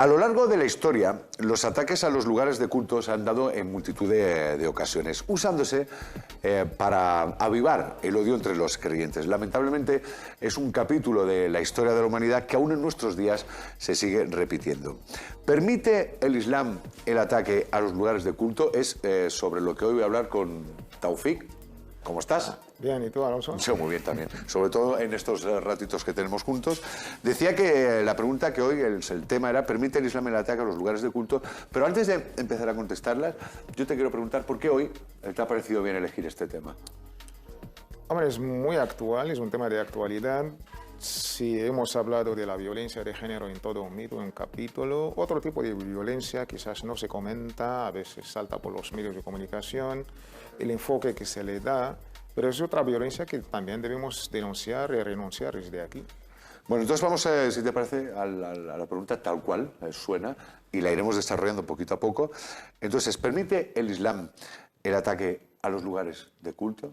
A lo largo de la historia, los ataques a los lugares de culto se han dado en multitud de ocasiones, usándose para avivar el odio entre los creyentes. Lamentablemente, es un capítulo de la historia de la humanidad que aún en nuestros días se sigue repitiendo. ¿Permite el Islam el ataque a los lugares de culto? Es sobre lo que hoy voy a hablar con Taufik. ¿Cómo estás? Bien, ¿y tú, Alonso? Sí, muy bien también, sobre todo en estos ratitos que tenemos juntos. Decía que la pregunta que hoy, el tema era, ¿permite el Islam el ataque a los lugares de culto? Pero antes de empezar a contestarlas, yo te quiero preguntar, ¿por qué hoy te ha parecido bien elegir este tema? Hombre, es muy actual, es un tema de actualidad. Si hemos hablado de la violencia de género en todo un mito, en un capítulo, otro tipo de violencia quizás no se comenta, a veces salta por los medios de comunicación, el enfoque que se le da, pero es otra violencia que también debemos denunciar y renunciar desde aquí. Bueno, entonces vamos, si te parece, a la pregunta tal cual suena y la iremos desarrollando poquito a poco. Entonces, ¿permite el Islam el ataque a los lugares de culto?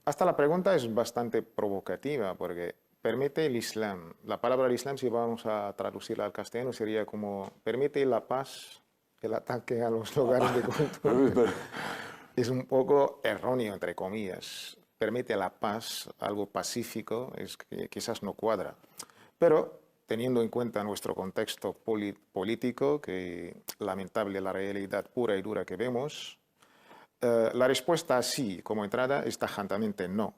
Hasta la pregunta es bastante provocativa porque permite el Islam. La palabra Islam, si vamos a traducirla al castellano, sería como permite la paz el ataque a los lugares de culto. Es un poco erróneo, entre comillas. Permite la paz, algo pacífico, es que quizás no cuadra. Pero teniendo en cuenta nuestro contexto político, que lamentable la realidad pura y dura que vemos, la respuesta así, como entrada, es tajantemente no.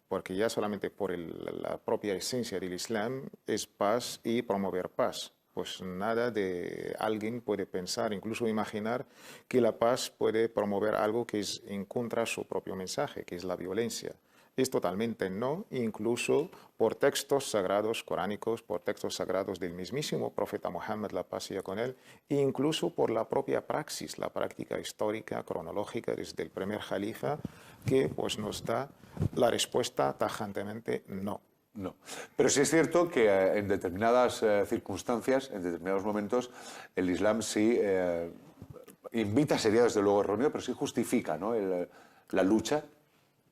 Porque ya solamente por la propia esencia del Islam es paz y promover paz. Pues nada de alguien puede pensar, incluso imaginar, que la paz puede promover algo que es en contra de su propio mensaje, que es la violencia. Es totalmente no, incluso por textos sagrados coránicos, por textos sagrados del mismísimo profeta Muhammad, la paz sea con él, e incluso por la propia praxis, la práctica histórica, cronológica desde el primer califa, que pues nos da la respuesta tajantemente no. No, pero sí es cierto que en determinadas circunstancias, en determinados momentos, el Islam sí invita, sería desde luego erróneo, pero sí justifica, ¿no?, la lucha.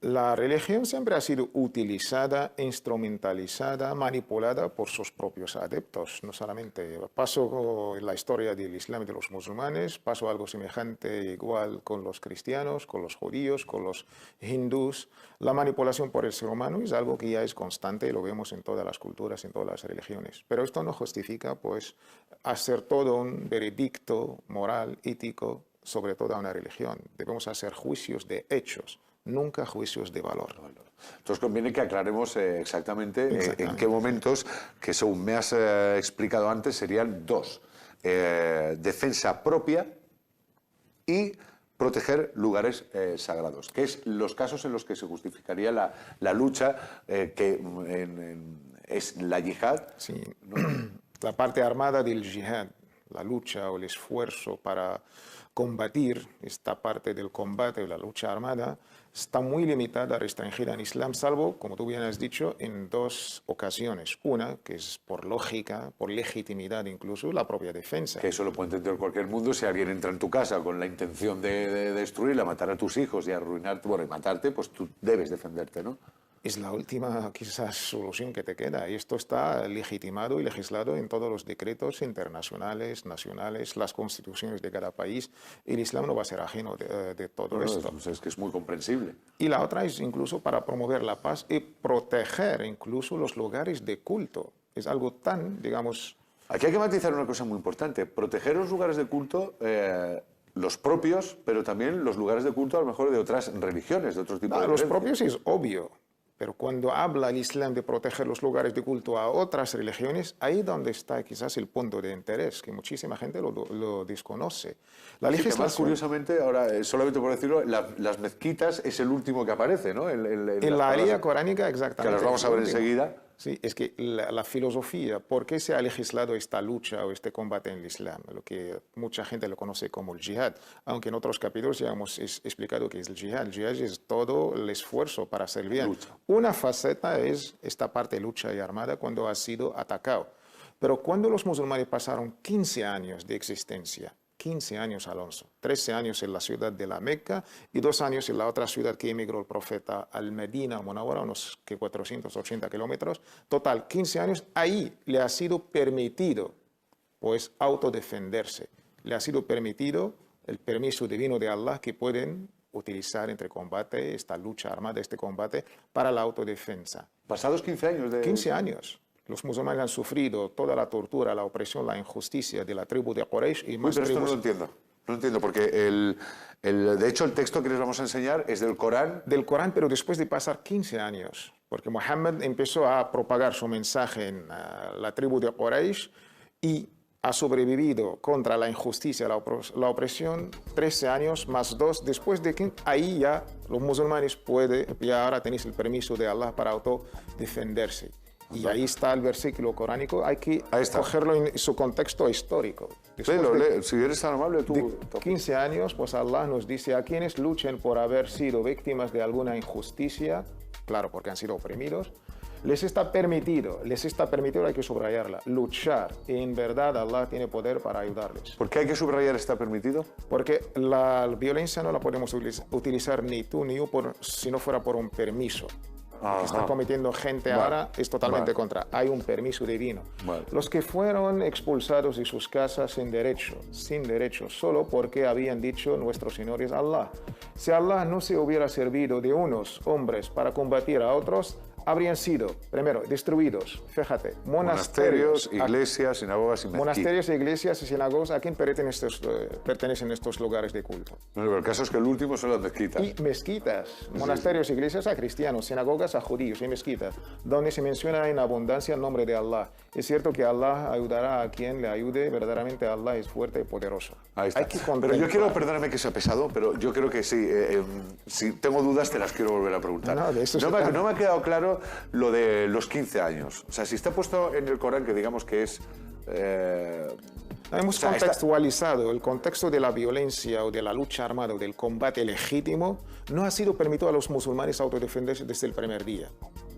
La religión siempre ha sido utilizada, instrumentalizada, manipulada por sus propios adeptos. No solamente pasó en la historia del Islam y de los musulmanes, pasó algo semejante igual con los cristianos, con los judíos, con los hindús. La manipulación por el ser humano es algo que ya es constante y lo vemos en todas las culturas, en todas las religiones. Pero esto no justifica, pues, hacer todo un veredicto moral, ético, sobre toda una religión. Debemos hacer juicios de hechos, nunca juicios de valor. Entonces conviene que aclaremos exactamente en qué momentos, que según me has explicado antes, serían dos. Defensa propia y proteger lugares sagrados, que es los casos en los que se justificaría la lucha, es la yihad. Sí. ¿No? La parte armada del yihad, la lucha o el esfuerzo para combatir esta parte del combate o la lucha armada, está muy limitada, restringida en Islam, salvo, como tú bien has dicho, en dos ocasiones. Una, que es por lógica, por legitimidad incluso, la propia defensa. Que eso lo puede entender cualquier mundo. Si alguien entra en tu casa con la intención de destruirla, matar a tus hijos y arruinarte, bueno, y matarte, pues tú debes defenderte, ¿no? Es la última, quizás, solución que te queda. Y esto está legitimado y legislado en todos los decretos internacionales, nacionales, las constituciones de cada país. El Islam no va a ser ajeno de todo esto. Es que es muy comprensible. Y la otra es incluso para promover la paz y proteger incluso los lugares de culto. Es algo tan, digamos... Aquí hay que matizar una cosa muy importante. Proteger los lugares de culto... los propios, pero también los lugares de culto a lo mejor de otras religiones, de otro tipo de los propios es obvio. Pero cuando habla el Islam de proteger los lugares de culto a otras religiones, ahí donde está quizás el punto de interés, que muchísima gente lo desconoce. La legislación... Más curiosamente, ahora, solamente por decirlo, las mezquitas es el último que aparece, ¿no? En la área coránica, exactamente. Que las vamos a ver enseguida. Sí, es que la filosofía, ¿por qué se ha legislado esta lucha o este combate en el Islam? Lo que mucha gente lo conoce como el yihad, aunque en otros capítulos ya hemos explicado que es el yihad. El yihad es todo el esfuerzo para hacer bien. Lucha. Una faceta es esta parte de lucha y armada cuando ha sido atacado. Pero cuando los musulmanes pasaron 15 años de existencia, 15 años, Alonso, 13 años en la ciudad de la Meca y 2 años en la otra ciudad que emigró el profeta al Medina, al Munawwara, unos 480 kilómetros. Total, 15 años, ahí le ha sido permitido pues autodefenderse. Le ha sido permitido el permiso divino de Allah que pueden utilizar entre combate, esta lucha armada, este combate, para la autodefensa. Pasados 15 años de... 15 años. Los musulmanes han sufrido toda la tortura, la opresión, la injusticia de la tribu de Quraysh y más pero esto no tribus. lo entiendo. No entiendo, porque de hecho el texto que les vamos a enseñar es del Corán. Del Corán, pero después de pasar 15 años, porque Muhammad empezó a propagar su mensaje en la tribu de Quraysh y ha sobrevivido contra la injusticia, la opresión, 13 años más 2, después de que ahí ya los musulmanes ya ahora tenéis el permiso de Allah para autodefenderse. Y ahí está el versículo coránico, hay que cogerlo en su contexto histórico. Si eres tan amable, tú... De 15 años, pues Allah nos dice a quienes luchen por haber sido víctimas de alguna injusticia, claro, porque han sido oprimidos, les está permitido, hay que subrayarla, luchar. Y en verdad Allah tiene poder para ayudarles. ¿Por qué hay que subrayar está permitido? Porque la violencia no la podemos utilizar ni tú ni yo si no fuera por un permiso. Lo que está cometiendo gente ahora es totalmente contra. Hay un permiso divino. Los que fueron expulsados de sus casas sin derecho, solo porque habían dicho nuestro Señor es Allah. Si Allah no se hubiera servido de unos hombres para combatir a otros, habrían sido, primero, destruidos, fíjate, monasterios, iglesias, sinagogas y mezquitas. Monasterios, iglesias y sinagogas, ¿a quién pertenecen estos lugares de culto? No, pero el caso es que el último son las mezquitas. Y mezquitas, monasterios, iglesias a cristianos, sinagogas a judíos y mezquitas, donde se menciona en abundancia el nombre de Allah. Es cierto que Allah ayudará a quien le ayude, verdaderamente Allah es fuerte y poderoso. Ahí está. Pero yo quiero, perdóname que sea pesado, pero yo creo que sí, si tengo dudas te las quiero volver a preguntar. No me ha quedado claro lo de los 15 años. O sea, si está puesto en el Corán que digamos que es... Hemos contextualizado el contexto de la violencia o de la lucha armada o del combate legítimo. No ha sido permitido a los musulmanes autodefenderse desde el primer día.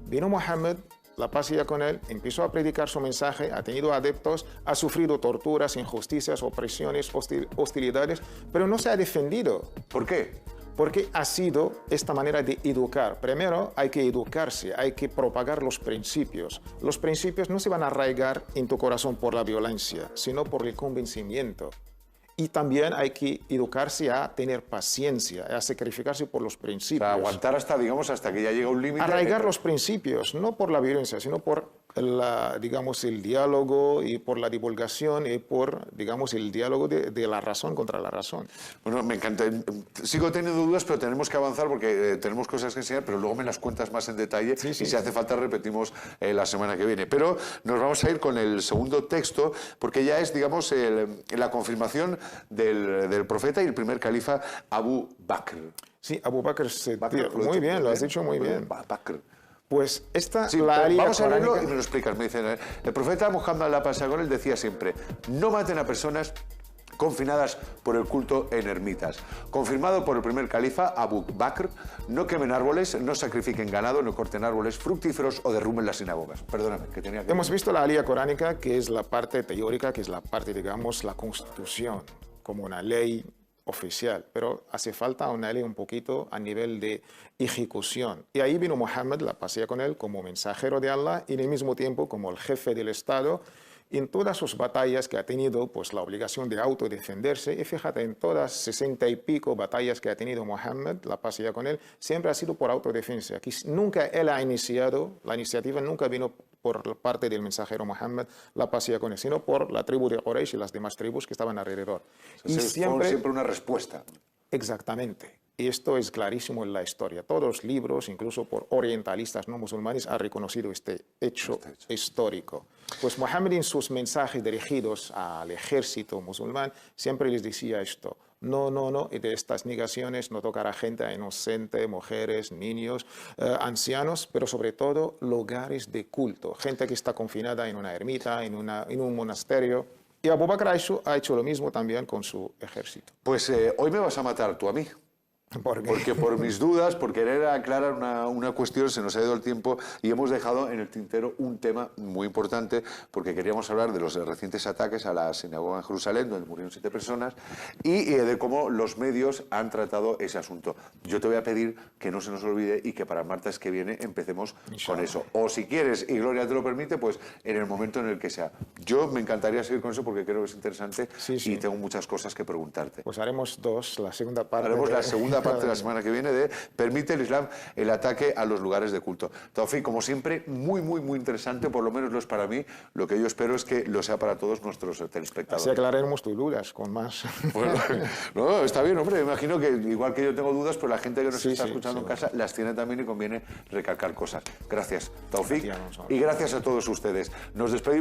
Vino Muhammad, la paz sea con él, empezó a predicar su mensaje, ha tenido adeptos, ha sufrido torturas, injusticias, opresiones, hostilidades, pero no se ha defendido. ¿Por qué? Porque ha sido esta manera de educar. Primero hay que educarse, hay que propagar los principios. Los principios no se van a arraigar en tu corazón por la violencia, sino por el convencimiento. Y también hay que educarse a tener paciencia, a sacrificarse por los principios. O sea, aguantar hasta que ya llega un límite. Arraigar los principios, no por la violencia, sino por el diálogo y por la divulgación y por, el diálogo de la razón contra la razón. Bueno, me encanta. Sigo teniendo dudas, pero tenemos que avanzar porque tenemos cosas que enseñar, pero luego me las cuentas más en detalle y si hace falta repetimos la semana que viene. Pero nos vamos a ir con el segundo texto porque ya es, la confirmación del profeta y el primer califa Abu Bakr. Sí, Abu Bakr. Muy bien, lo has dicho muy bien. Bakr. Pues esta vamos a leerlo y me lo explicas. Me dicen, el profeta Muhammad, la paz sea con él, decía siempre: no maten a personas confinadas por el culto en ermitas. Confirmado por el primer califa, Abu Bakr: no quemen árboles, no sacrifiquen ganado, no corten árboles fructíferos o derrumben las sinagogas. Perdóname, que tenía que... Hemos visto la alía coránica, que es la parte teórica, que es la parte, la constitución, como una ley oficial, pero hace falta una ley un poquito a nivel de ejecución. Y ahí vino Muhammad, la paz sea con él, como mensajero de Allah y al mismo tiempo como el jefe del Estado. En todas sus batallas que ha tenido, pues la obligación de autodefenderse, y fíjate, en todas 60 y pico batallas que ha tenido Muhammad, la paz sea con él, siempre ha sido por autodefensa. Aquí nunca él ha iniciado, la iniciativa nunca vino por parte del mensajero Muhammad, la paz sea con él, sino por la tribu de Quraysh y las demás tribus que estaban alrededor. Y siempre una respuesta. Exactamente. Y esto es clarísimo en la historia. Todos los libros, incluso por orientalistas no musulmanes, han reconocido este hecho histórico. Pues Muhammad en sus mensajes dirigidos al ejército musulmán siempre les decía esto: no, y de estas negaciones no tocará gente inocente, mujeres, niños, ancianos, pero sobre todo lugares de culto, gente que está confinada en una ermita, en un monasterio. Y Abu Bakr ha hecho lo mismo también con su ejército. Pues hoy me vas a matar tú a mí. Porque por mis dudas, por querer aclarar una cuestión, se nos ha ido el tiempo y hemos dejado en el tintero un tema muy importante, porque queríamos hablar de los recientes ataques a la sinagoga en Jerusalén, donde murieron 7 personas, y de cómo los medios han tratado ese asunto. Yo te voy a pedir que no se nos olvide y que para el martes que viene empecemos con eso. O si quieres, y Gloria te lo permite, pues en el momento en el que sea. Yo me encantaría seguir con eso porque creo que es interesante y tengo muchas cosas que preguntarte. Pues haremos la segunda parte. Haremos la segunda parte de la semana que viene de ¿permite el Islam el ataque a los lugares de culto? Taufik, como siempre, muy interesante, por lo menos lo es para mí. Lo que yo espero es que lo sea para todos nuestros telespectadores. Así aclararemos tus dudas con más. Bueno, no, está bien, hombre. Me imagino que igual que yo tengo dudas, pues la gente que nos está escuchando en casa las tiene también y conviene recalcar cosas. Gracias, Taufik. Y gracias a todos ustedes. Nos despedimos.